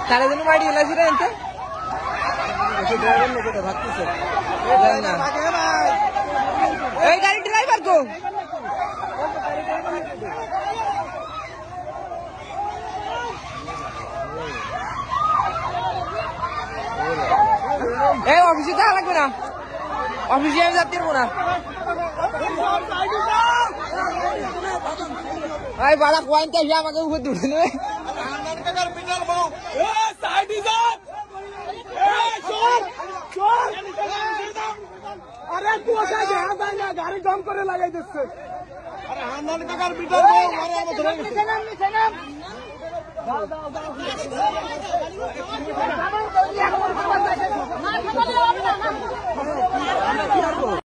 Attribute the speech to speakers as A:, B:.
A: তারা যেন বাড়ি এলাছিল এতে এই গাড়ি ড্রাইভার তো এই অফিসে যাওয়া লাগবে না, অফিসে আমি যাতে পারবো না। ভাই বাড়া পয়েন্ট আসে আমাকে উপর তুলে নেবে।
B: আরে কুয়াশা দেখা যায় না, গাড়ি দম করে লাগাই দিচ্ছে। আরে হান্দান কাকার বিটার বউ মারে আমাদের